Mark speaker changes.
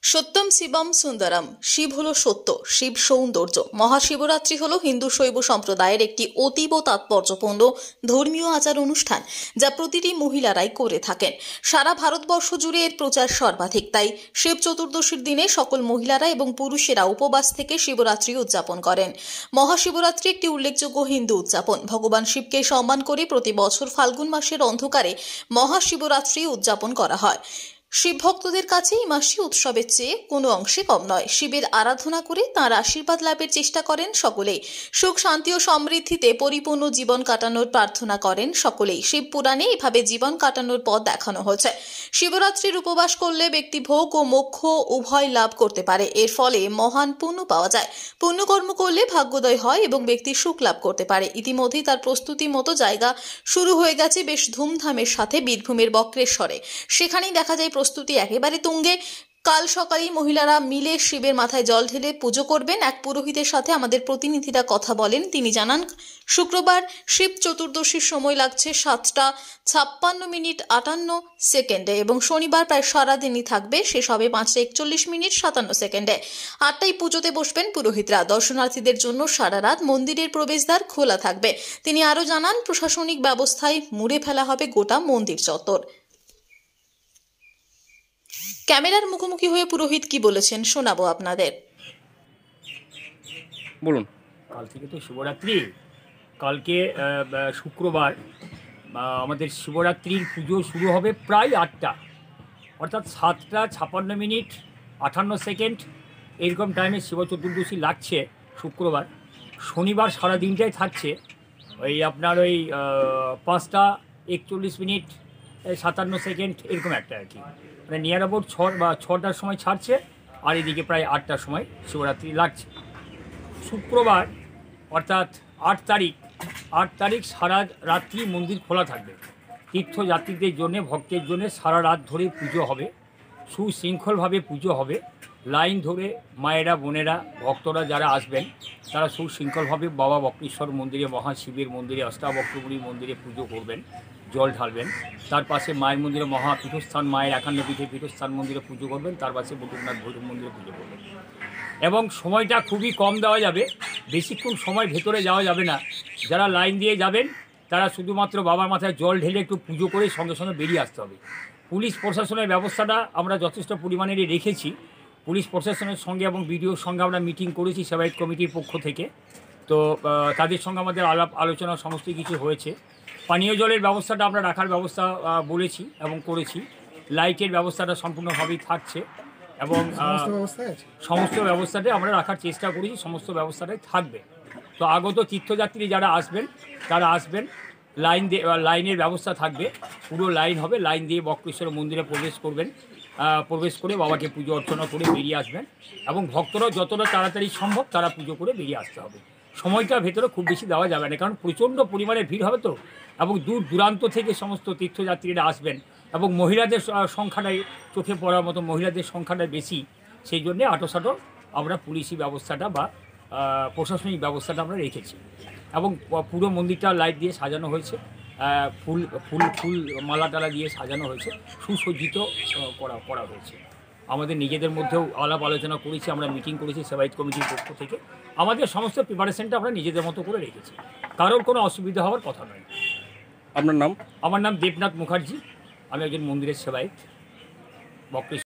Speaker 1: সত্যম শিবম সুন্দরম। শিব হলো সত্য, শিব সৌন্দর্য। মহাশিবরাত্রি হলো হিন্দু শৈব সম্প্রদায়ের একটি অতীব তাৎপর্যপূর্ণ ধর্মীয় আচার অনুষ্ঠান, যা প্রতিটি মহিলারাই করে থাকেন। সারা ভারতবর্ষ জুড়ে এর প্রচার সর্বাধিক। তাই শিব চতুর্দশীর দিনে সকল মহিলারা এবং পুরুষেরা উপবাস থেকে শিবরাত্রি উদযাপন করেন। মহাশিবরাত্রি একটি উল্লেখযোগ্য হিন্দু উদযাপন। ভগবান শিবকে সম্মান করে প্রতি বছর ফাল্গুন মাসের অন্ধকারে মহাশিবরাত্রি উদযাপন করা হয়। শিব ভক্তদের কাছে এই মাসটি উৎসবের চেয়ে কোনো অংশে কম নয়। শিবের আরাধনা করে তাঁর আশীর্বাদ লাভের চেষ্টা করেন সকলেই। সুখ শান্তি ও সমৃদ্ধিতে পরিপূর্ণ জীবন কাটানোর প্রার্থনা করেন সকলেই। শিব পুরাণে এভাবে জীবন কাটানোর পথ দেখানো হয়েছে। শিবরাত্রির উপবাস করলে ব্যক্তি ভোগ ও মোক্ষ উভয় লাভ করতে পারে। এর ফলে মহান পুণ্য পাওয়া যায়। পুণ্যকর্ম করলে ভাগ্যোদয় হয় এবং ব্যক্তি সুখ লাভ করতে পারে। ইতিমধ্যেই তার প্রস্তুতি মতো জায়গা শুরু হয়ে গেছে বেশ ধুমধামের সাথে বীরভূমের বক্রেশ্বরে। সেখানেই দেখা যায় প্রস্তুতি একেবারে তুঙ্গে। কাল সকালেই মহিলারা মিলে শিবের মাথায় জল ঢেলে পুজো করবেন। এক পুরোহিতের সাথে আমাদের প্রতিনিধিরা কথা বলেন। তিনি জানান, শুক্রবার শিব চতুর্দশীর সময় লাগছে 7:56:58 এবং শনিবার প্রায় সারাদিনই থাকবে, শেষ হবে 5:41:57। 8টায় পুজোতে বসবেন পুরোহিতরা। দর্শনার্থীদের জন্য সারা রাত মন্দিরের প্রবেশদ্বার খোলা থাকবে। তিনি আরও জানান, প্রশাসনিক ব্যবস্থায় মুড়ে ফেলা হবে গোটা মন্দির চত্বর। ক্যামেরার মুখোমুখি হয়ে পুরোহিত কি বলেছেন শোনাবো আপনাদের।
Speaker 2: বলুন।
Speaker 3: কাল থেকে তো শিবরাত্রি, কালকে শুক্রবার আমাদের শিবরাত্রির পুজো শুরু হবে প্রায় 8টা, অর্থাৎ 7:56:58 এরকম টাইমে শিব চতুর্দশী লাগছে শুক্রবার। শনিবার সারা দিনটাই থাকছে ওই আপনার ওই 5:41:57 এরকম একটা আর কি, মানে নিয়ার অ্যাবাউট 6টার সময় ছাড়ছে, আর এদিকে প্রায় 8টার সময় শিবরাত্রি লাগছে। শুক্রবার অর্থাৎ 8 তারিখ সারা রাত্রি মন্দির খোলা থাকবে। তীর্থযাত্রীদের জন্য, ভক্তের জন্য সারা রাত ধরে পুজো হবে, সুশৃঙ্খলভাবে পুজো হবে। লাইন ধরে মায়েরা, বোনেরা, ভক্তরা যারা আসবেন তারা সুশৃঙ্খলভাবে বাবা বক্রেশ্বর মন্দিরে, মহাশিবের মন্দিরে, অষ্টাবক্রবরী মন্দিরে পুজো করবেন, জল ঢালবেন। তার পাশে মায়ের মন্দিরে, মহাপীঠস্থান মায়ের 51 পীঠে পীঠস্থান মন্দিরে পুজো করবেন। তার পাশে বটুকনাথ ভৈরব মন্দিরে পুজো করবেন। এবং সময়টা খুবই কম দেওয়া যাবে, বেশিক্ষণ সময় ভেতরে যাওয়া যাবে না। যারা লাইন দিয়ে যাবেন তারা শুধুমাত্র বাবার মাথায় জল ঢেলে একটু পুজো করে সঙ্গে সঙ্গে বেরিয়ে আসতে হবে। পুলিশ প্রশাসনের ব্যবস্থাটা আমরা যথেষ্ট পরিমাণেরই রেখেছি। পুলিশ প্রশাসনের সঙ্গে এবং বিডিওর সঙ্গে আমরা মিটিং করেছি সেবায়ত কমিটির পক্ষ থেকে। তো তাদের সঙ্গে আমাদের আলোচনা সমস্ত কিছু হয়েছে। পানীয় জলের ব্যবস্থাটা আমরা রাখার ব্যবস্থা বলেছি এবং করেছি। লাইটের ব্যবস্থাটা সম্পূর্ণভাবেই থাকছে এবং সমস্ত ব্যবস্থাটাই আমরা রাখার চেষ্টা করেছি, সমস্ত ব্যবস্থাটাই থাকবে। তো আগত তীর্থযাত্রী যারা আসবেন তারা আসবেন, লাইনের ব্যবস্থা থাকবে, পুরো লাইন হবে। লাইন দিয়ে বক্রেশ্বর মন্দিরে প্রবেশ করবেন, প্রবেশ করে বাবাকে পুজো অর্চনা করে বেরিয়ে আসবেন। এবং ভক্তরা যতটা তাড়াতাড়ি সম্ভব তারা পুজো করে বেরিয়ে আসতে হবে। সময়টা ভেতরে খুব বেশি দেওয়া যাবে না, কারণ প্রচণ্ড পরিমাণে ভিড় হবে তো, এবং দূর দূরান্ত থেকে সমস্ত তীর্থযাত্রীরা আসবেন এবং মহিলাদের সংখ্যাটাই চোখে পড়ার মতো, মহিলাদের সংখ্যাটা বেশি। সেই জন্যে আটোসাটো আমরা পুলিশি ব্যবস্থাটা বা প্রশাসনিক ব্যবস্থাটা আমরা রেখেছি। এবং পুরো মন্দিরটা লাইট দিয়ে সাজানো হয়েছে, ফুল ফুল ফুল মালা টালা দিয়ে সাজানো হয়েছে, সুসজ্জিত করা হয়েছে। আমাদের নিজেদের মধ্যেও আলাপ আলোচনা করেছি, আমরা মিটিং করেছি সেবায়ত কমিটির পক্ষ থেকে। আমাদের সমস্ত প্রিপারেশনটা আমরা নিজেদের মতো করে রেখেছি, কারোর কোনো অসুবিধা হওয়ার কথা নয়।
Speaker 2: আপনার নাম?
Speaker 3: আমার নাম দেবনাথ মুখার্জি, আমি একজন মন্দিরের সেবায়ত বক্রেশ্বর।